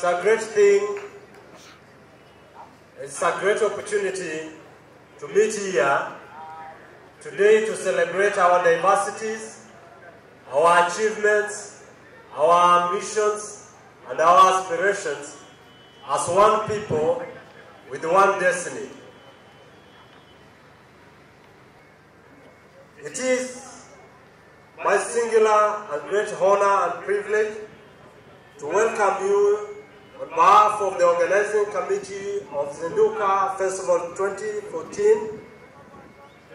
It's a great thing. It's a great opportunity to meet here today to celebrate our diversities, our achievements, our ambitions, and our aspirations as one people with one destiny. It is my singular and great honor and privilege to welcome you on behalf of the organizing committee of Zinduka Festival 2014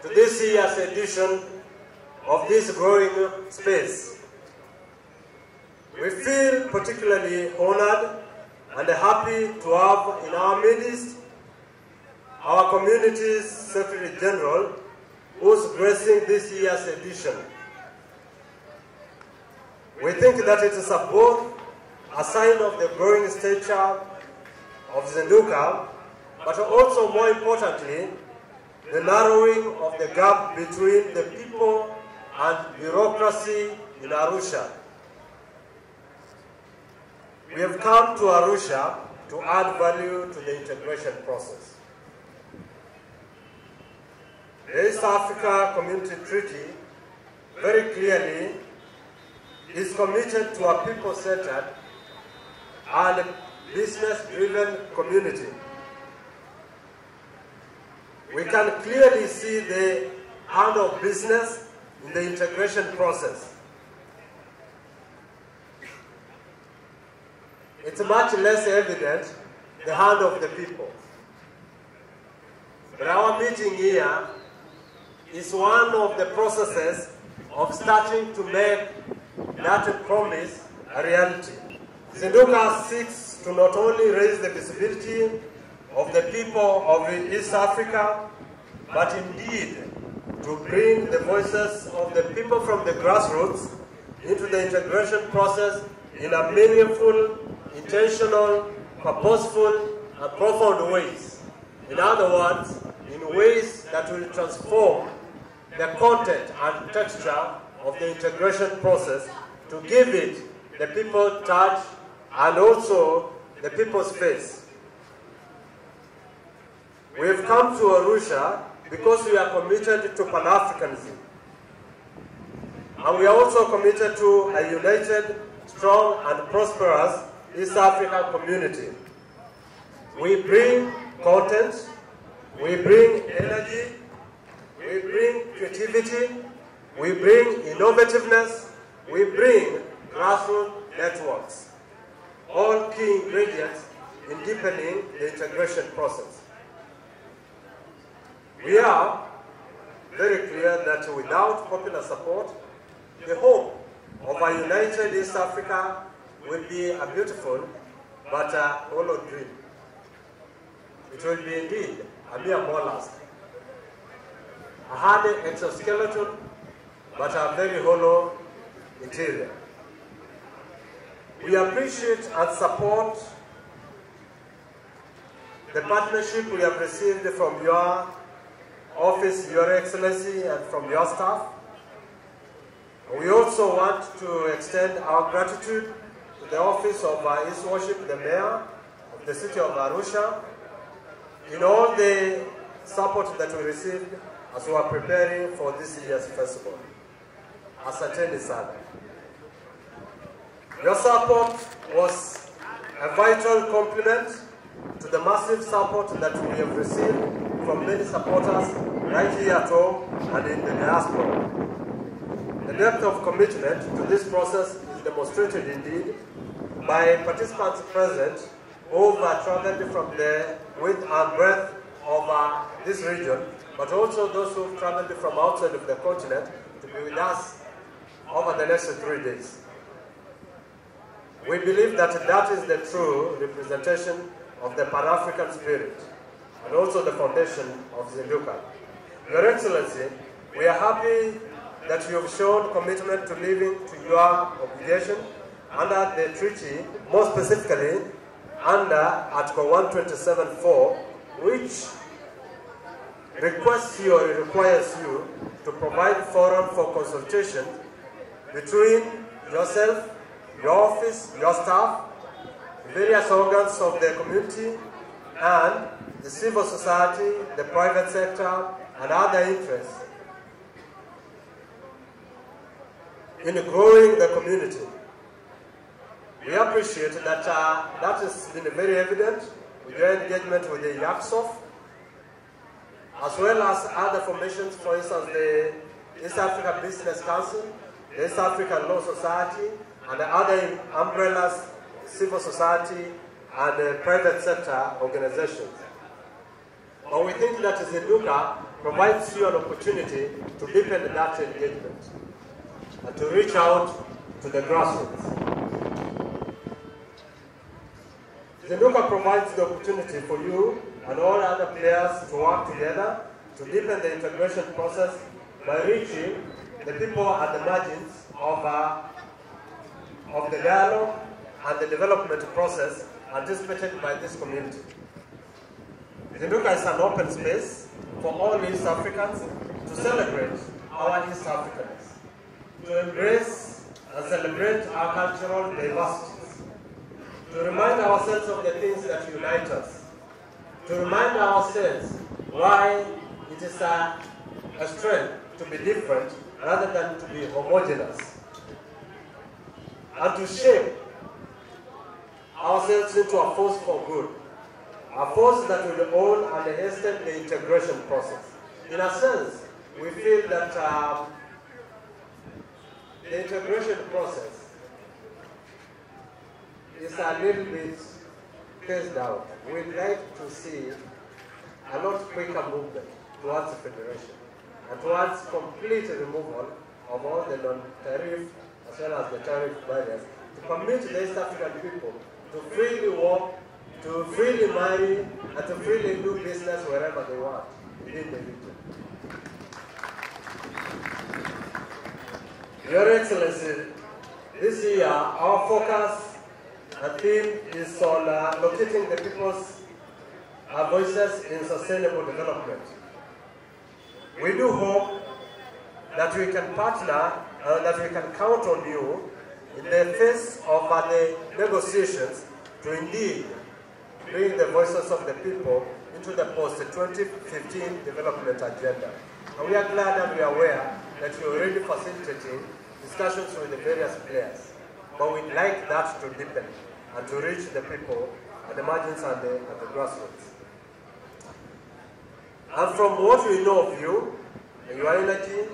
to this year's edition of this growing space. We feel particularly honored and happy to have in our midst our community's Secretary General, who's gracing this year's edition. We think that it is both a sign of the growing stature of Zinduka, but also more importantly, the narrowing of the gap between the people and bureaucracy in Arusha. We have come to Arusha to add value to the integration process. The East Africa Community Treaty very clearly is committed to a people-centered and business-driven community. We can clearly see the hand of business in the integration process. It's much less evident the hand of the people. But our meeting here is one of the processes of starting to make that promise a reality. Zinduka seeks to not only raise the visibility of the people of East Africa, but indeed to bring the voices of the people from the grassroots into the integration process in a meaningful, intentional, purposeful, and profound ways. In other words, in ways that will transform the content and texture of the integration process to give it the people touch and also the people's face. We have come to Arusha because we are committed to Pan-Africanism. And we are also committed to a united, strong, and prosperous East African community. We bring content, we bring energy, we bring creativity, we bring innovativeness, we bring grassroots networks, all key ingredients in deepening the integration process. We are very clear that without popular support, the hope of a united East Africa will be a beautiful but a hollow dream. It will be indeed a mere mollusk, a hardy exoskeleton, but a very hollow interior. We appreciate and support the partnership we have received from your office, Your Excellency, and from your staff. We also want to extend our gratitude to the office of His Worship, the Mayor of the city of Arusha, in all the support that we received as we were preparing for this year's festival. Asanteni sana. Your support was a vital complement to the massive support that we have received from many supporters right here at home and in the diaspora. The depth of commitment to this process is demonstrated indeed by participants present who have traveled from the width and breadth of this region, but also those who have traveled from outside of the continent to be with us over the next 3 days. We believe that that is the true representation of the Pan-African spirit and also the foundation of Zinduka. Your Excellency, we are happy that you have shown commitment to living to your obligation under the treaty, more specifically under Article 127.4, which requests you or requires you to provide forum for consultation between yourself, your office, your staff, various organs of the community, and the civil society, the private sector, and other interests in growing the community. We appreciate that that has been very evident with your engagement with the YAPSOF, as well as other formations, for instance, the East Africa Business Council, the East African Law Society, and the other umbrellas, civil society, and private sector organizations. But we think that Zinduka provides you an opportunity to deepen that engagement and to reach out to the grassroots. Zinduka provides the opportunity for you and all other players to work together to deepen the integration process by reaching the people at the margins of the dialogue and the development process anticipated by this community. Zinduka is an open space for all East Africans to celebrate our East Africans, to embrace and celebrate our cultural diversities, to remind ourselves of the things that unite us, to remind ourselves why it is a strength to be different rather than to be homogeneous, and to shape ourselves into a force for good, a force that will own and hasten the integration process. In a sense, we feel that the integration process is a little bit phased out. We'd like to see a lot quicker movement towards the federation and towards complete removal of all the non-tariff as well as the tariff barriers to permit the East African people to freely walk, to freely marry, and to freely do business wherever they want within the region. Your Excellency, this year our focus and theme is on locating the people's voices in sustainable development. We do hope that we can partner, that we can count on you in the face of the negotiations to indeed bring the voices of the people into the post-2015 development agenda. And we are glad and we are aware that you're already facilitating discussions with the various players. But we'd like that to deepen and to reach the people at the margins and the grassroots. And from what we know of you, your energy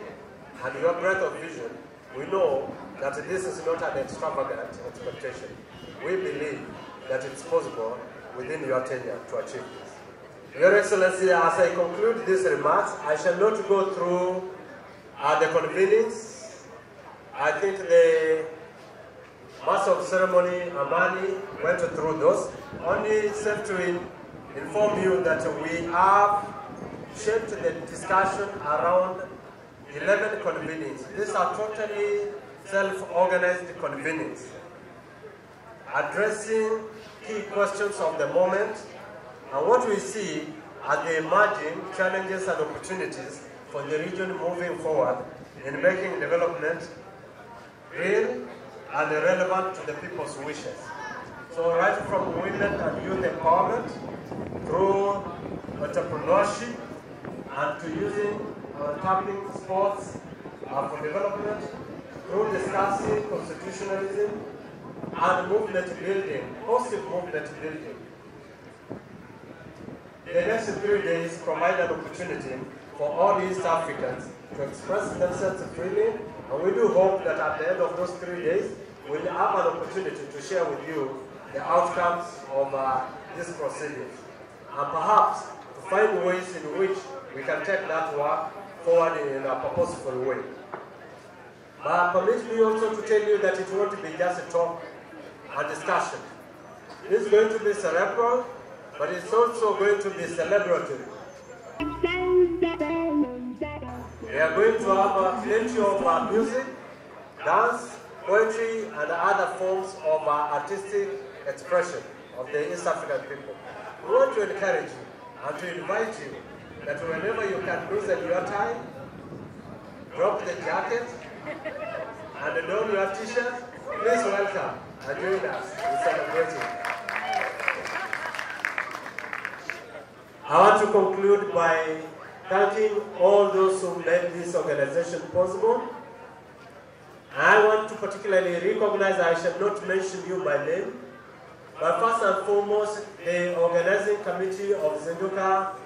and your breadth of vision, we know that this is not an extravagant expectation. We believe that it's possible within your tenure to achieve this. Your Excellency, as I conclude these remarks, I shall not go through the convenings. I think the Master of Ceremony, Amani, went through those. Only safe to inform you that we have shaped the discussion around 11 convenings. These are totally self-organized convenings, addressing key questions of the moment and what we see as the emerging challenges and opportunities for the region moving forward in making development real and relevant to the people's wishes. So right from women and youth empowerment through entrepreneurship and to using tapping sports for development, through discussing constitutionalism and movement building, positive movement building. The next 3 days provide an opportunity for all East Africans to express themselves freely, and we do hope that at the end of those 3 days, we'll have an opportunity to share with you the outcomes of these proceedings, and perhaps to find ways in which we can take that work forward in a purposeful way. But permit me also to tell you that it won't be just a talk and discussion. It's going to be cerebral, but it's also going to be celebratory. We are going to have plenty of music, dance, poetry, and other forms of artistic expression of the East African people. We want to encourage you and to invite you that whenever you can loosen your tie, drop the jacket, and don your t-shirt, please welcome and join us in celebrating. to conclude by thanking all those who made this organization possible. I want to particularly recognize, I shall not mention you by name, but first and foremost, the organizing committee of Zinduka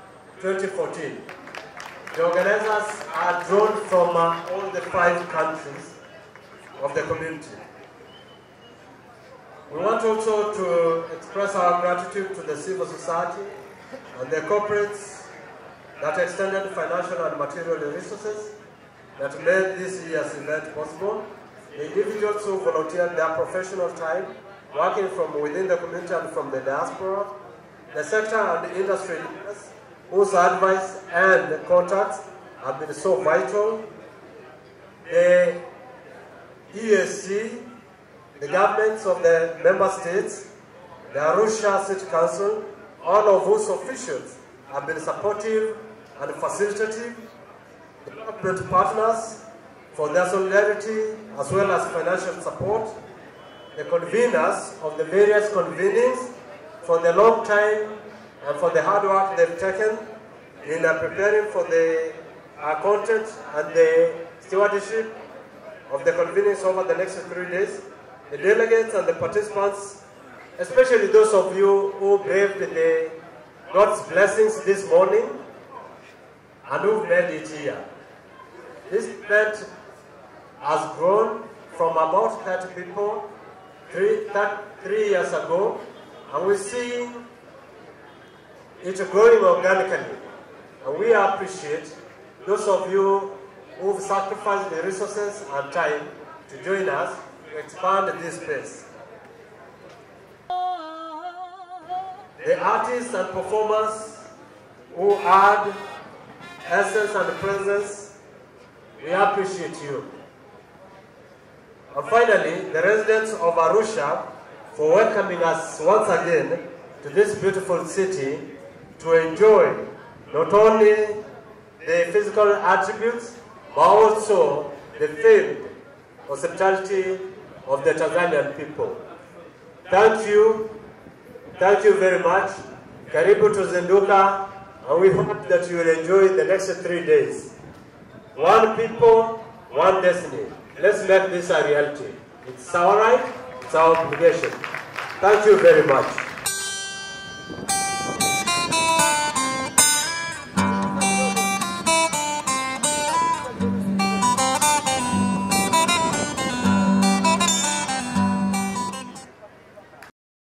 2014. The organizers are drawn from all the 5 countries of the community. We want also to express our gratitude to the civil society and the corporates that extended financial and material resources that made this year's event possible, the individuals who volunteered their professional time, working from within the community and from the diaspora, the sector and the industry leaders whose advice and contacts have been so vital, the ESC, the governments of the member states, the Arusha City Council, all of whose officials have been supportive and facilitative, the development partners for their solidarity as well as financial support, the conveners of the various convenings for the long time and for the hard work they've taken in preparing for the content and the stewardship of the convenings over the next 3 days, the delegates and the participants, especially those of you who braved the God's blessings this morning and who've made it here. This event has grown from about 30 people 3 years ago, and we see it growing organically. And we appreciate those of you who've sacrificed the resources and time to join us to expand this space. The artists and performers who add essence and presence, we appreciate you. And finally, the residents of Arusha for welcoming us once again to this beautiful city to enjoy not only the physical attributes, but also the faith, hospitality of the Tanzanian people. Thank you very much. Karibu to Zinduka, and we hope that you will enjoy the next 3 days. One people, one destiny. Let's make this a reality. It's our right, it's our obligation. Thank you very much.